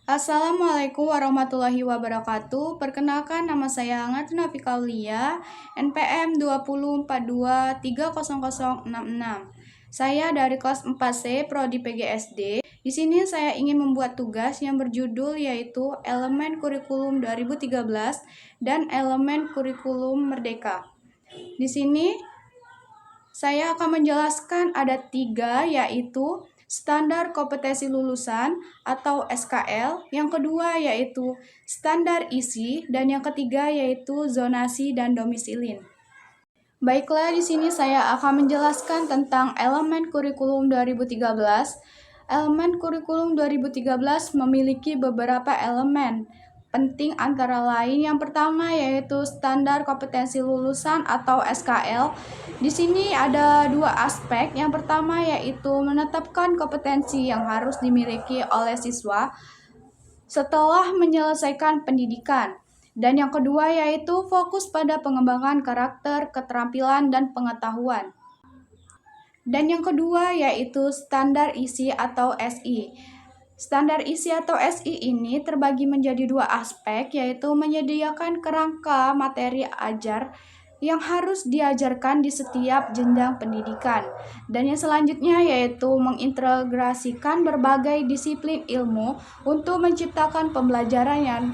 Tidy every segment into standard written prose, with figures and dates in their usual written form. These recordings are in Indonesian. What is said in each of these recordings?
Assalamualaikum warahmatullahi wabarakatuh. Perkenalkan, nama saya Ngatuna Fikaulia, NPM 2042300066. Saya dari kelas 4C Prodi PGSD. Di sini saya ingin membuat tugas yang berjudul yaitu Elemen Kurikulum 2013 dan Elemen Kurikulum Merdeka. Di sini saya akan menjelaskan ada 3, yaitu standar kompetensi lulusan atau SKL, yang kedua yaitu standar isi, dan yang ketiga yaitu zonasi dan domisilin. Baiklah, di sini saya akan menjelaskan tentang elemen kurikulum 2013. Elemen kurikulum 2013 memiliki beberapa elemen penting, antara lain yang pertama yaitu standar kompetensi lulusan atau SKL. Di sini ada 2 aspek. Yang pertama yaitu menetapkan kompetensi yang harus dimiliki oleh siswa setelah menyelesaikan pendidikan. Dan yang kedua yaitu fokus pada pengembangan karakter, keterampilan, dan pengetahuan. Dan yang kedua yaitu standar isi atau SI. Standar isi atau SI ini terbagi menjadi 2 aspek, yaitu menyediakan kerangka materi ajar yang harus diajarkan di setiap jenjang pendidikan. Dan yang selanjutnya yaitu mengintegrasikan berbagai disiplin ilmu untuk menciptakan pembelajaran yang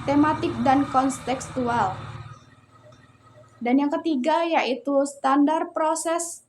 tematik dan kontekstual. Dan yang ketiga yaitu standar proses.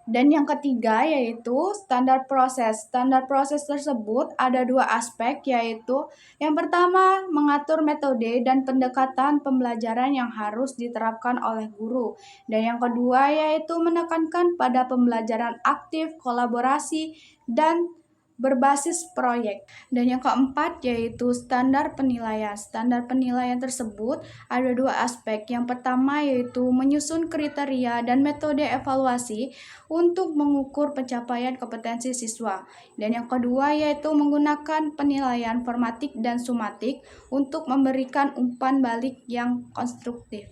Dan yang ketiga yaitu standar proses. Standar proses tersebut ada 2 aspek, yaitu yang pertama mengatur metode dan pendekatan pembelajaran yang harus diterapkan oleh guru. Dan yang kedua yaitu menekankan pada pembelajaran aktif, kolaborasi, dan berbasis proyek. Dan yang keempat yaitu standar penilaian. Standar penilaian tersebut ada 2 aspek. Yang pertama yaitu menyusun kriteria dan metode evaluasi untuk mengukur pencapaian kompetensi siswa. Dan yang kedua yaitu menggunakan penilaian formatik dan sumatik untuk memberikan umpan balik yang konstruktif.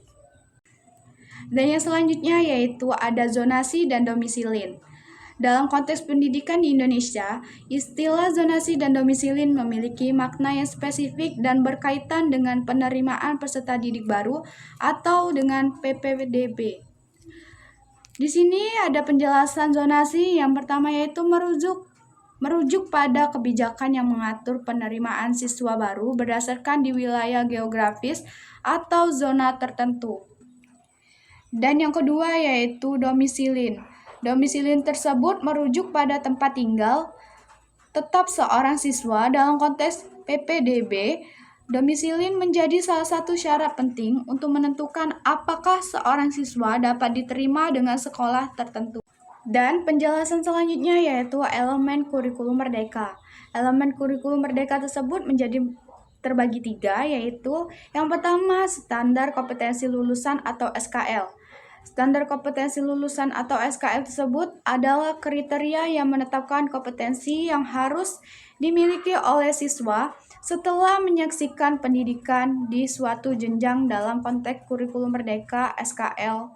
Dan yang selanjutnya yaitu ada zonasi dan domisilin. Dalam konteks pendidikan di Indonesia, istilah zonasi dan domisilin memiliki makna yang spesifik dan berkaitan dengan penerimaan peserta didik baru atau dengan PPDB. Di sini ada penjelasan zonasi. Yang pertama yaitu merujuk pada kebijakan yang mengatur penerimaan siswa baru berdasarkan di wilayah geografis atau zona tertentu. Dan yang kedua yaitu domisilin. Domisilin tersebut merujuk pada tempat tinggal tetap seorang siswa. Dalam konteks PPDB, domisilin menjadi salah satu syarat penting untuk menentukan apakah seorang siswa dapat diterima dengan sekolah tertentu. Dan penjelasan selanjutnya yaitu elemen kurikulum merdeka. Elemen kurikulum merdeka tersebut menjadi terbagi 3, yaitu yang pertama standar kompetensi lulusan atau SKL. Standar kompetensi lulusan atau SKL tersebut adalah kriteria yang menetapkan kompetensi yang harus dimiliki oleh siswa setelah menyaksikan pendidikan di suatu jenjang. Dalam konteks kurikulum merdeka, SKL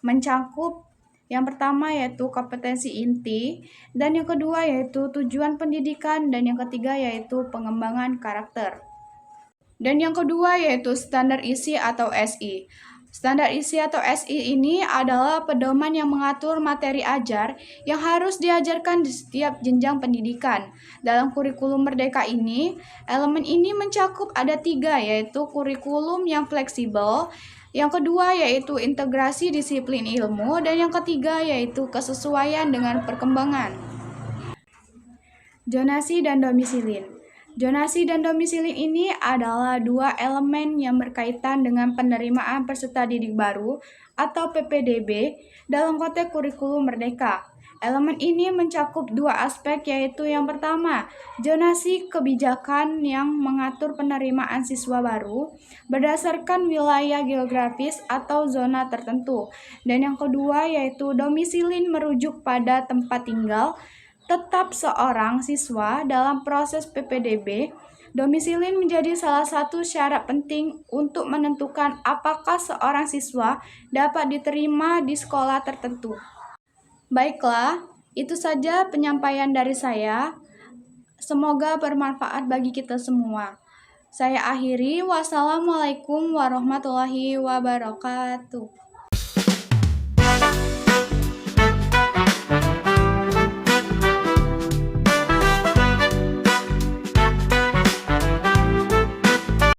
mencakup yang pertama yaitu kompetensi inti, dan yang kedua yaitu tujuan pendidikan, dan yang ketiga yaitu pengembangan karakter. Dan yang kedua yaitu standar isi atau SI. Standar isi atau SI ini adalah pedoman yang mengatur materi ajar yang harus diajarkan di setiap jenjang pendidikan. Dalam kurikulum merdeka ini, elemen ini mencakup ada 3, yaitu kurikulum yang fleksibel, yang kedua yaitu integrasi disiplin ilmu, dan yang ketiga yaitu kesesuaian dengan perkembangan. Zonasi dan domisilin. Zonasi dan domisilin ini adalah 2 elemen yang berkaitan dengan penerimaan peserta didik baru atau PPDB dalam konteks kurikulum merdeka. Elemen ini mencakup 2 aspek, yaitu yang pertama, zonasi kebijakan yang mengatur penerimaan siswa baru berdasarkan wilayah geografis atau zona tertentu. Dan yang kedua yaitu domisilin merujuk pada tempat tinggal tetap seorang siswa. Dalam proses PPDB, domisilin menjadi salah satu syarat penting untuk menentukan apakah seorang siswa dapat diterima di sekolah tertentu. Baiklah, itu saja penyampaian dari saya. Semoga bermanfaat bagi kita semua. Saya akhiri, wassalamualaikum warahmatullahi wabarakatuh.